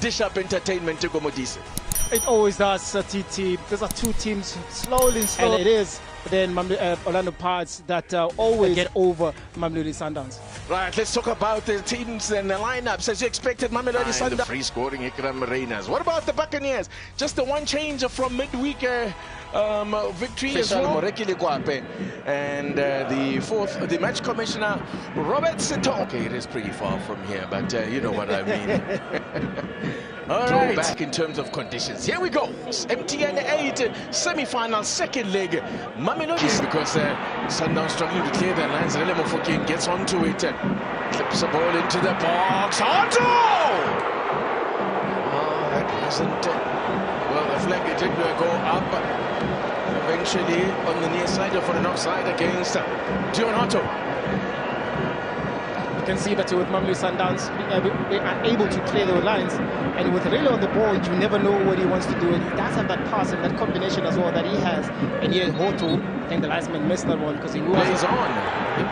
dish up entertainment to Gomodise. It always does, TT. These are two teams slowly, and it is. But then Orlando Pirates that always get over Mamelodi Sundowns. Right, let's talk about the teams and the lineups as you expected. Mamelodi Sundowns. The free scoring Ikram Reyners. What about the Buccaneers? Just the one change from midweek victory as well. And the match commissioner, Robert Sito. Okay, it is pretty far from here, but you know what I mean. All right, back in terms of conditions. Here we go. MTN8 semi-final, second leg. Mamelodi, because Sundowns struggling to clear their lines. Relemo Fokeng gets onto it. Clips the ball into the box. Onto! Oh, that wasn't... well, the flag did go up. Eventually on the near side for an offside against Dion Otto. You can see that with Mamelodi Sundowns, they are able to clear their lines, and with Relo on the ball, you never know what he wants to do, and he does have that pass and that combination as well that he has. And here Hoto, I think the linesman missed that one because he was on. Been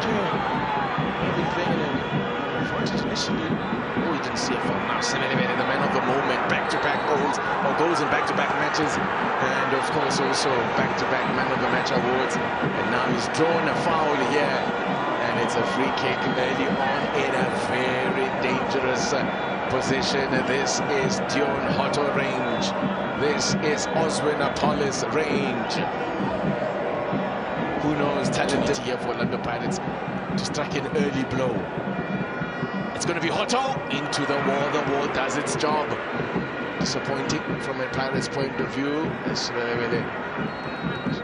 playing in advantage initially. Oh, he didn't see a foul. Now Sebelebele, the man of the moment, back-to-back goals, or goals in back-to-back matches, and of course also back-to-back man of the match awards. And now he's drawn a foul here. And it's a free kick early on in a very dangerous position. This is Dion Otto range. This is Oswin Apollos range. Who knows, talented here for Orlando Pirates to strike an early blow. It's going to be Otto into the wall. The wall does its job. Disappointing from a Pirates point of view. It's really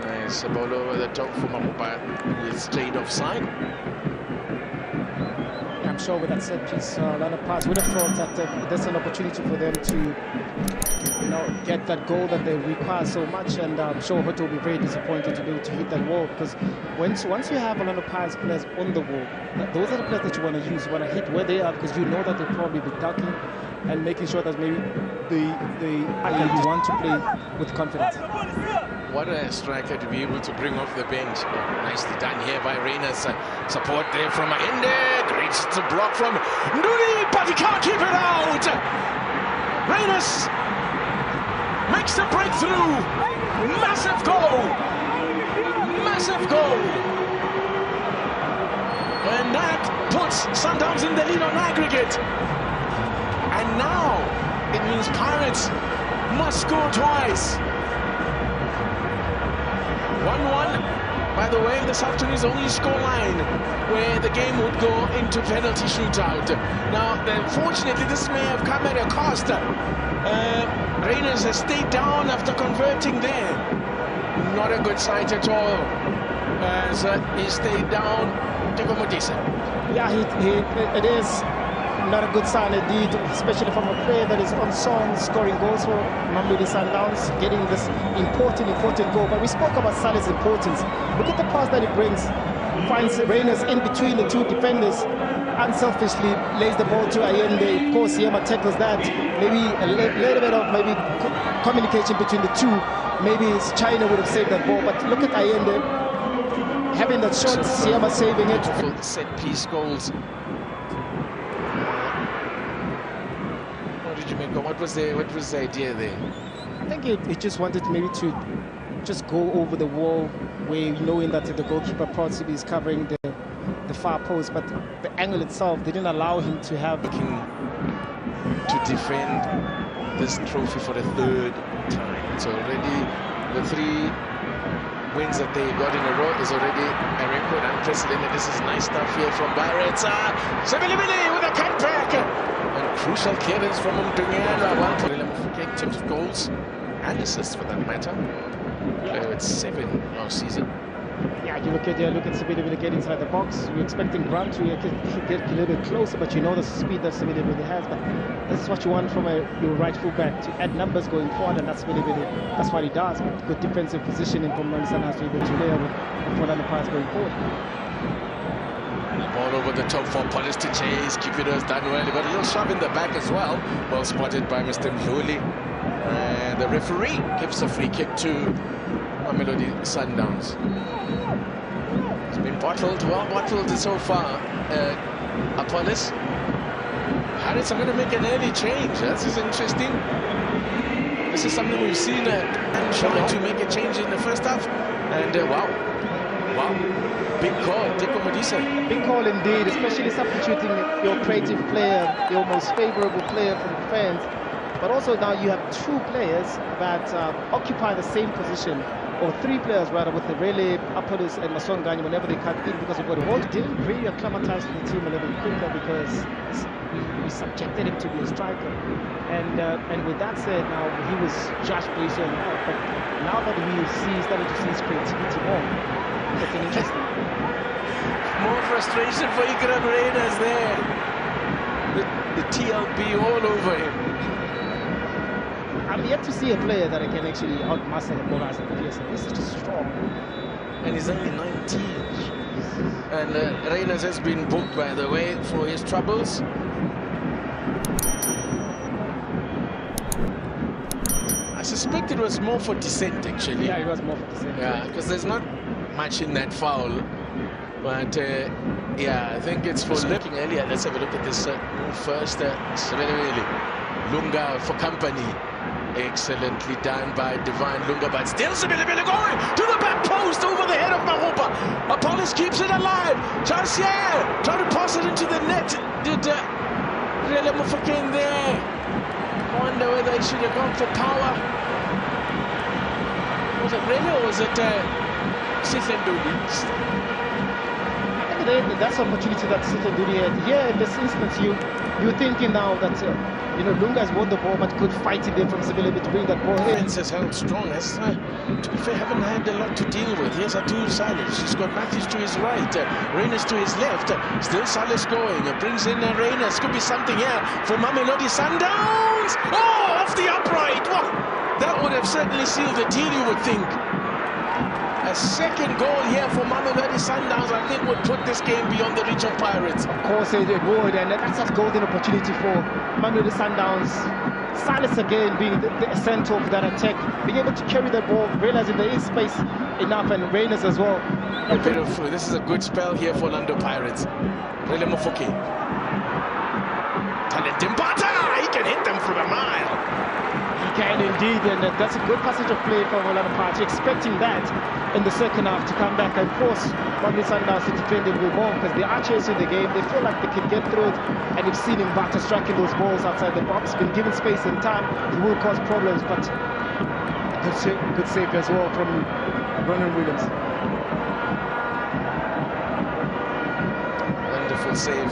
nice ball over the top for Mamuba with straight offside. I'm sure with that set piece, Orlando Pirates would have thought that there's an opportunity for them to, you know, get that goal that they require so much, and I'm sure Hoto will be very disappointed to be able to hit that wall, because once you have Orlando Pirates players on the wall, those are the players that you want to use. You want to hit where they are, because you know that they'll probably be ducking and making sure that maybe they want to play with confidence. What a striker to be able to bring off the bench. Nicely done here by Reyners. Support there from Ende. Great block from Nduli, but he can't keep it out. Reyners makes the breakthrough. Massive goal. Massive goal. And that puts Sundowns in the lead on aggregate. And now it means Pirates must score twice. 1-1, by the way, this afternoon's only scoreline where the game would go into penalty shootout. Now, unfortunately, this may have come at a cost. Reyners has stayed down after converting there. Not a good sight at all, as he stayed down to Gomodise. Yeah, it is not a good sign indeed, especially from a player that is on song, scoring goals for Mamelodi Sundowns, getting this important goal. But we spoke about Saleh's importance. Look at the pass that he brings, finds Reyners in between the two defenders, unselfishly lays the ball to Allende. Of course, Yema tackles that. Maybe a little bit of communication between the two. Maybe Chaine would have saved that ball, but look at Allende having that shot, Yema saving it. Set piece goals. What was the idea there? I think it just wanted maybe to just go over the wall, where knowing that the goalkeeper possibly is covering the far post, but the angle itself didn't allow him to have to defend this trophy for the third time. It's already the 3 wins that they got in a row is already a record, unprecedented. This is nice stuff here from Barrett. Sebelebele with a cutback. And crucial clearance from Buccaneers. In terms of goals and assists for that matter. It's 7 last season. Yeah, you look at Sebelebele get inside the box. You're expecting Grant to get a little bit closer, but you know the speed that Sebelebele has. But this is what you want from your right full back, to add numbers going forward, and that's Sebelebele. That's what he does. But good defensive positioning from Sundowns to be able to layer with Orlando Pirates going forward. Ball over the top for Apollos to chase. Cupido's done well. He got a little shove in the back as well. Well spotted by Mr. Mhluli. The referee gives a free kick to Mamelodi Sundowns. It's been well bottled so far. Apollos Pirates are going to make an early change. This is interesting. This is something we've seen and trying to make a change in the first half. And wow, big call, Teko Modise. Big call indeed, especially substituting your creative player, your most favorable player from the fans. But also now you have two players that occupy the same position, or three players rather, with the Rele, Apollos and Masongani whenever they come in, because we've got Holt didn't really acclimatize to the team a little quicker because we subjected him to be a striker. And with that said, now he was judged based on that. But now that we started to see his creativity more, it's an interesting. More frustration for Ikram Reyners there. The TLB all over him. I'm yet to see a player that I can actually outmuscle the ball as a PSL. This is just strong. And he's only 19. And Reyners has been booked, by the way, for his troubles. I suspect it was more for dissent, actually. Yeah, it was more for dissent. Yeah, because there's not much in that foul. But yeah, I think it's for looking earlier. Let's have a look at this move first. Sebelebele. Lunga for company. Excellently done by Divine Lunga, but still Sebelebele going to the back post over the head of Mahopa. Apollos keeps it alive. Chance here, trying to pass it into the net. Did Rele Mofokeng there? Wonder whether he should have gone for power. Was it Rele or was it Sipho? That's the opportunity that Sipho had. Here in this instance, you're thinking now that Lunga has won the ball but could fight it there from Sebelebele to bring that ball in. Defense has held strong. Has, to be fair, haven't had a lot to deal with. Here's Atu Silas. He's got Matthews to his right, Reyners to his left. Still Silas going. Brings in Reyners. Could be something here for Mamelodi Sundowns. Oh, off the upright. Well, that would have certainly sealed the deal, you would think. A second goal here for Mamelodi Sundowns, I think, would put this game beyond the reach of Pirates. Of course it would, and that's a golden opportunity for Mamelodi Sundowns. Silas again being the center of that attack, being able to carry the ball, realizing there is space enough, and Reyners as well. This is a good spell here for Orlando Pirates. Rele Mofokeng. Talent Mbata! He can hit them from a mile. He can indeed, and that's a good passage of play for Orlando Pirates, expecting that in the second half to come back and force Mamelodi Sundowns to defend it with more, because they are chasing the game. They feel like they can get through it, and we've seen Mbata striking those balls outside the box. Been given space and time, it will cause problems, but good save as well from Ronan Williams. Wonderful save,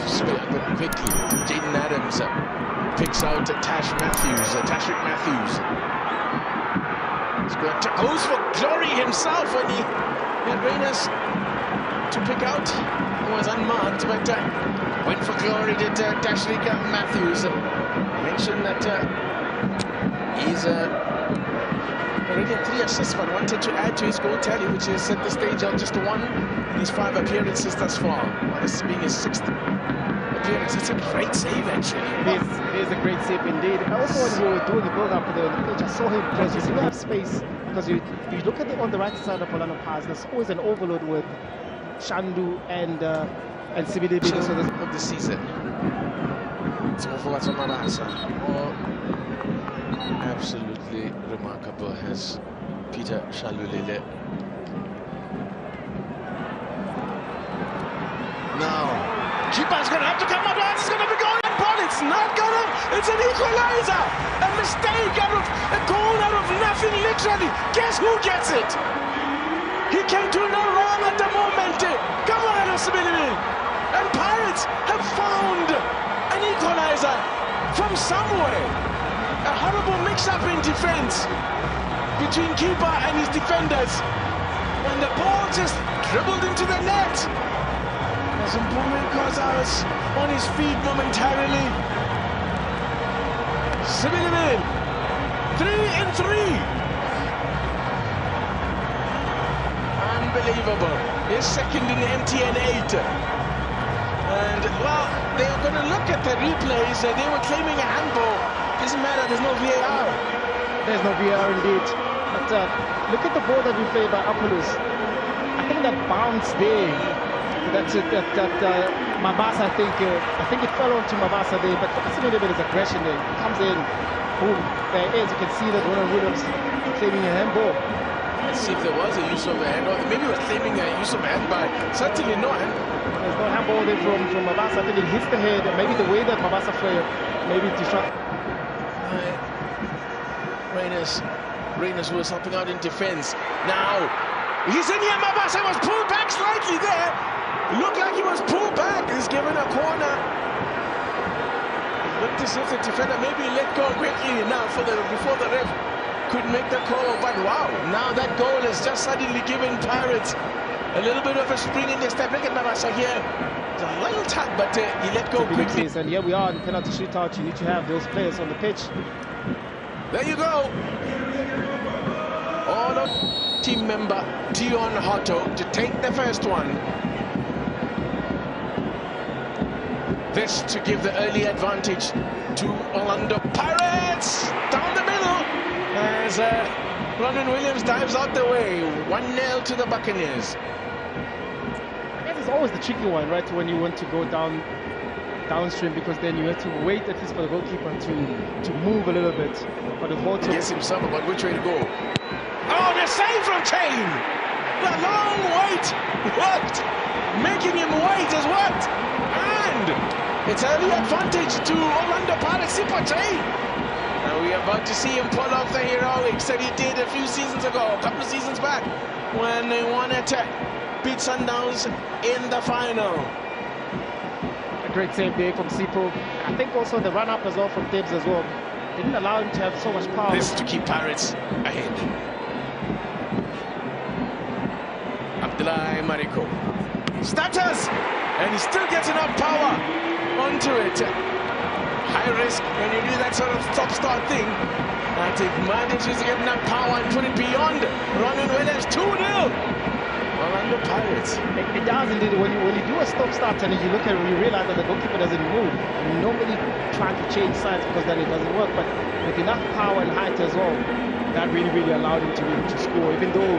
quickly. Jaden Adams picks out Tashrick Matthews. Goes for glory himself when he had Reyners to pick out. He was unmarked, but went for glory, did Tashrick Matthews. Mentioned that he's already had 3 assists, but wanted to add to his goal tally, which is at the stage of just 1 in his 5 appearances thus far. This being his 6th appearance. It's a great save, actually. It is a great save indeed. And also when we were doing the build-up on the pitch, I saw him because you still have space, because you look at on the right side of Orlando Pirates, there's always an overload with Shandu and Sebelebele. So of the season. It's absolutely remarkable has Peter Shalulile. Now, keeper's going to have to come out. It's going to be going in, but it's not going to. It's an equalizer. A mistake out of a goal out of nothing, literally. Guess who gets it? He can do no wrong at the moment. Kamogelo Sebelebele. And Pirates have found an equalizer from somewhere. A horrible mix-up in defense between keeper and his defenders. And the ball just dribbled into the net. As Mpume Kozas on his feet momentarily. Sebelebele, 3-3. Unbelievable. His second in the MTN8. And, well, they were going to look at the replays. They were claiming a handball. Doesn't matter, there's no VAR. There's no VAR indeed. But look at the ball that we played by Apollos. I think that bounce there, that Mabasa, I think it fell onto Mabasa there, but I see a bit of aggression there. He comes in, boom, there it is. You can see that Ronald Williams claiming a handball. Let's see if there was a use of a hand, or maybe he was claiming a use of a hand, but certainly not. There's no handball there from Mabasa. I think it hits the head, and maybe the way that Mabasa played, maybe to shot. Reyners was helping out in defense. Now, he's in here. Mabasa was pulled back slightly there. It looked like he was pulled back. He's given a corner. It looked as if the defender maybe let go quickly now before the ref could make the call. But wow, now that goal has just suddenly given Pirates a little bit of a spring in their step. Look at Mabasa here. It's a little tap, but he let go quickly. And here we are in penalty shootout. You need to have those players on the pitch. There you go. All of team member Dion Hotto to take the first one. This to give the early advantage to Orlando Pirates. Down the middle as Ronald Williams dives out the way. 1-0 to the Buccaneers. I guess it's always the tricky one, right? When you want to go downstream, because then you have to wait at least for the goalkeeper to move a little bit. But the ball guess himself about which way to go. Oh, the save from Chaine! The long wait worked! Making him wait has worked! And it's early advantage to Orlando Pirates, Sipho Chaine. Now we are about to see him pull off the heroics that he did a few seasons ago, a couple of seasons back, when they wanted to beat Sundowns in the final. Great save there from Sipho. I think also the run-up as well from Tibbs as well. Didn't allow him to have so much power. This to keep Pirates ahead. Abdullahi Mariko stutters, and he still gets enough power onto it. High risk when you do that sort of stop-start thing. And if manages to get enough power and put it beyond Ronald Williams, 2-0. Orlando Pirates. It does indeed. When you do a stop-start and you look at it, you realize that the goalkeeper doesn't move. You normally try to change sides because then it doesn't work. But with enough power and height as well, that really allowed him to be able to score, even though.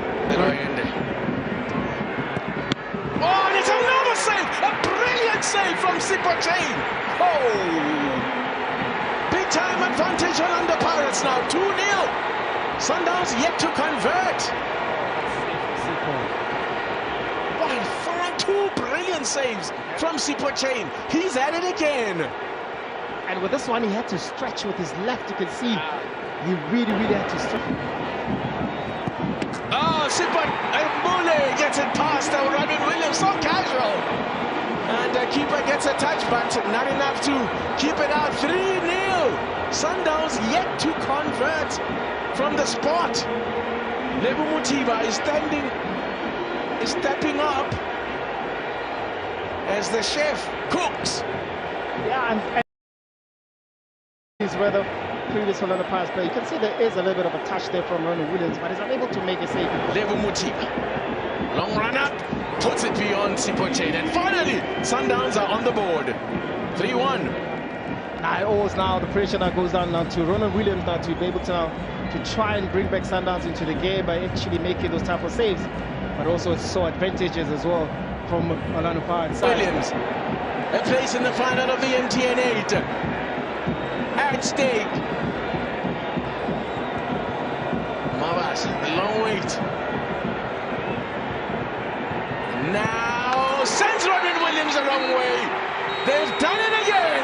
Oh, and it's another save! A brilliant save from Sipho Chaine. Oh, big time advantage on the Pirates now. 2-0. Sundowns yet to convert. Two brilliant saves from Sipho Chaine. He's at it again. And with this one, he had to stretch with his left. You can see he really had to stretch. Oh, Sipho Chaine gets it past Ronald Williams. So casual. And the keeper gets a touch, but not enough to keep it out. 3-0. Sundowns yet to convert from the spot. Lebu Mutiba is stepping up as the chef cooks. Yeah, and is where the previous Orlando Pirates play. You can see there is a little bit of a touch there from Ronald Williams, but he's unable to make a save. Lebu Mutiba, long run up, puts it beyond Sipho Chaine, and finally Sundowns are on the board. 3-1. Now the pressure now goes down now to Ronald Williams now to be able to try and bring back Sundowns into the game by actually making those type of saves, but also saw advantages as well from Orlando Pirates. Williams, a place in the final of the MTN8 at stake. Mabas, a long wait. Now sends Ronald Williams the wrong way. They've done it again.